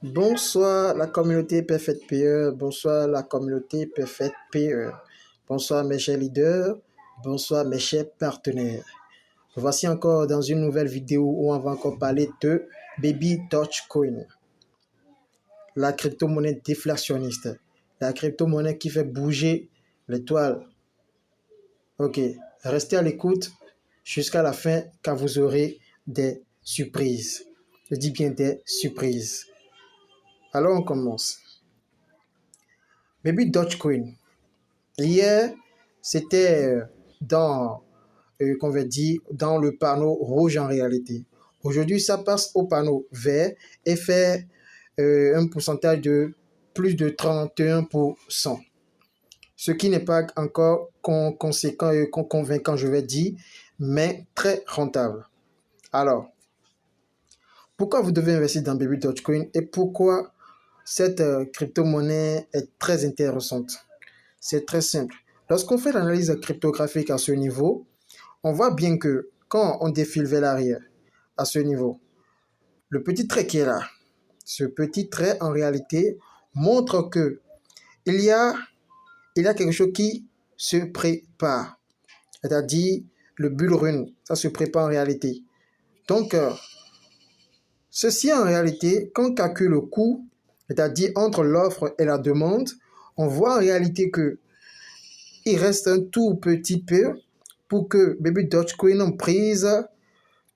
Bonsoir la communauté Perfect PE, bonsoir la communauté Perfect PE, bonsoir mes chers leaders, bonsoir mes chers partenaires. Voici encore dans une nouvelle vidéo où on va encore parler de Baby Dogecoin, la crypto-monnaie déflationniste, la crypto-monnaie qui fait bouger l'étoile. Ok, restez à l'écoute jusqu'à la fin car vous aurez des surprises. Je dis bien des surprises. Alors on commence. Baby Dogecoin. Hier, c'était qu'on va dire, dans le panneau rouge en réalité. Aujourd'hui, ça passe au panneau vert et fait un pourcentage de plus de 31%. Ce qui n'est pas encore conséquent et convaincant, je vais dire, mais très rentable. Alors, pourquoi vous devez investir dans Baby Dogecoin et pourquoi cette crypto-monnaie est très intéressante? C'est très simple. Lorsqu'on fait l'analyse cryptographique à ce niveau, on voit bien que quand on défile vers l'arrière, à ce niveau, le petit trait qui est là, ce petit trait en réalité montre que il y a quelque chose qui se prépare. C'est-à-dire le bull run, ça se prépare en réalité. Donc, ceci en réalité, quand on calcule le coût, c'est-à-dire entre l'offre et la demande, on voit en réalité que il reste un tout petit peu pour que Baby Dogecoin prise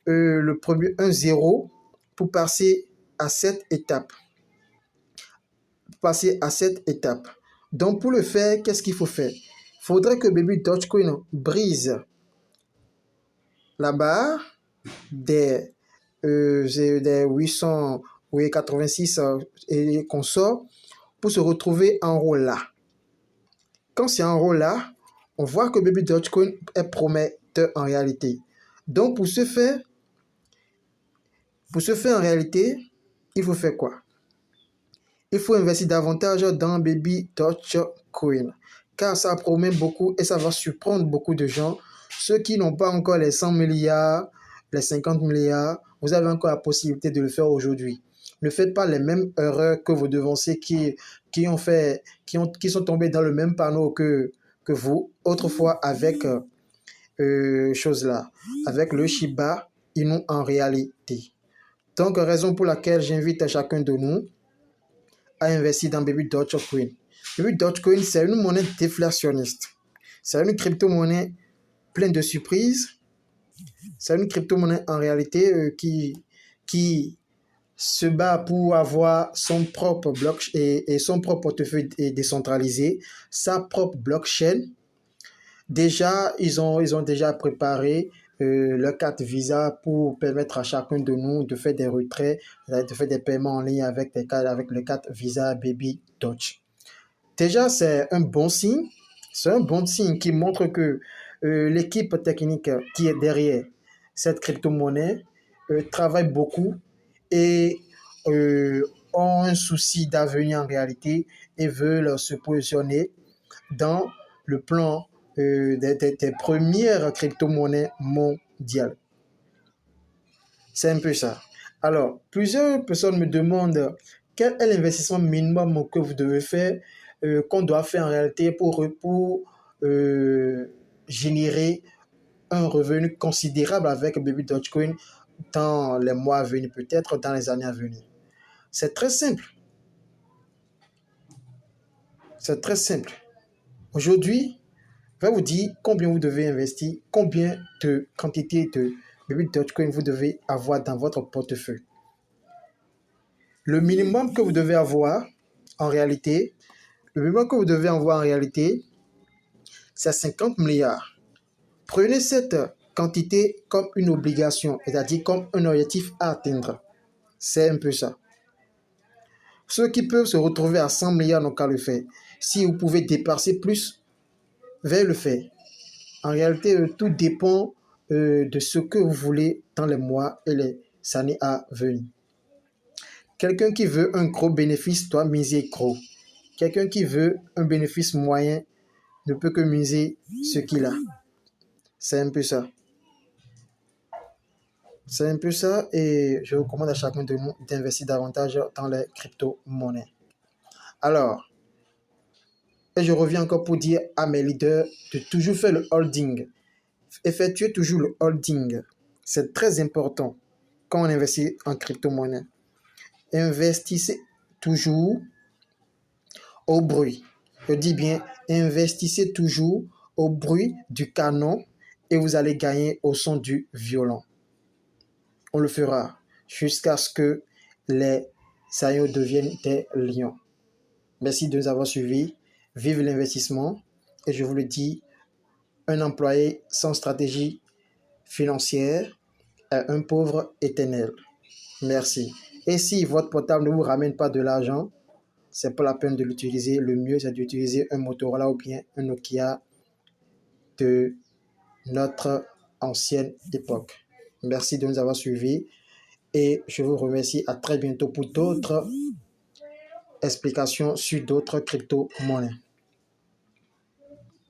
le premier 1-0 pour passer à cette étape. Donc pour le faire, qu'est-ce qu'il faut faire? Il faudrait que Baby Dogecoin brise la barre des 886 et qu'on sort pour se retrouver en haut là. Quand c'est en haut là, on voit que Baby Dogecoin est prometteur en réalité. Donc pour ce faire en réalité, il faut faire quoi? Il faut investir davantage dans Baby Dogecoin car ça promet beaucoup et ça va surprendre beaucoup de gens. Ceux qui n'ont pas encore les 100 milliards, les 50 milliards, vous avez encore la possibilité de le faire aujourd'hui. Ne faites pas les mêmes erreurs que vos devanciers qui sont tombés dans le même panneau que vous autrefois avec avec le Shiba Inu en réalité. Donc, raison pour laquelle j'invite à chacun de nous à investir dans Baby Dogecoin. Baby Dogecoin, c'est une monnaie déflationniste. C'est une crypto-monnaie pleine de surprises. C'est une crypto-monnaie en réalité qui se bat pour avoir son propre bloc et son propre portefeuille décentralisé, sa propre blockchain. Déjà, ils ont déjà préparé leur carte Visa pour permettre à chacun de nous de faire des retraits, de faire des paiements en ligne avec le carte Visa Baby Doge. Déjà, c'est un bon signe. C'est un bon signe qui montre que l'équipe technique qui est derrière cette crypto-monnaie travaille beaucoup et ont un souci d'avenir en réalité et veulent se positionner dans le plan des premières crypto-monnaies mondiales. C'est un peu ça. Alors, plusieurs personnes me demandent quel est l'investissement minimum que vous devez faire, qu'on doit faire en réalité pour générer un revenu considérable avec Baby Dogecoin dans les mois à venir, peut-être dans les années à venir. C'est très simple. C'est très simple. Aujourd'hui, je vais vous dire combien vous devez investir, combien de quantité de Baby Dogecoin vous devez avoir dans votre portefeuille. Le minimum que vous devez avoir en réalité, c'est 50 milliards. Prenez cette quantité comme une obligation, c'est-à-dire comme un objectif à atteindre. C'est un peu ça. Ceux qui peuvent se retrouver à 100 milliards n'ont qu'à le faire. Si vous pouvez dépasser plus, veuillez le faire. En réalité, tout dépend de ce que vous voulez dans les mois et les années à venir. Quelqu'un qui veut un gros bénéfice doit miser gros. Quelqu'un qui veut un bénéfice moyen ne peut que miser ce qu'il a. C'est un peu ça. C'est un peu ça et je recommande à chacun de nous d'investir davantage dans les crypto-monnaies. Alors, et je reviens encore pour dire à mes leaders de toujours faire le holding. Effectuez toujours le holding. C'est très important quand on investit en crypto-monnaie. Investissez toujours au bruit. Je dis bien, investissez toujours au bruit du canon et vous allez gagner au son du violon. On le fera jusqu'à ce que les agneaux deviennent des lions. Merci de nous avoir suivis. Vive l'investissement. Et je vous le dis, un employé sans stratégie financière est un pauvre éternel. Merci. Et si votre portable ne vous ramène pas de l'argent, c'est pas la peine de l'utiliser. Le mieux, c'est d'utiliser un Motorola ou bien un Nokia de notre ancienne époque. Merci de nous avoir suivis et je vous remercie. À très bientôt pour d'autres explications sur d'autres crypto-monnaies.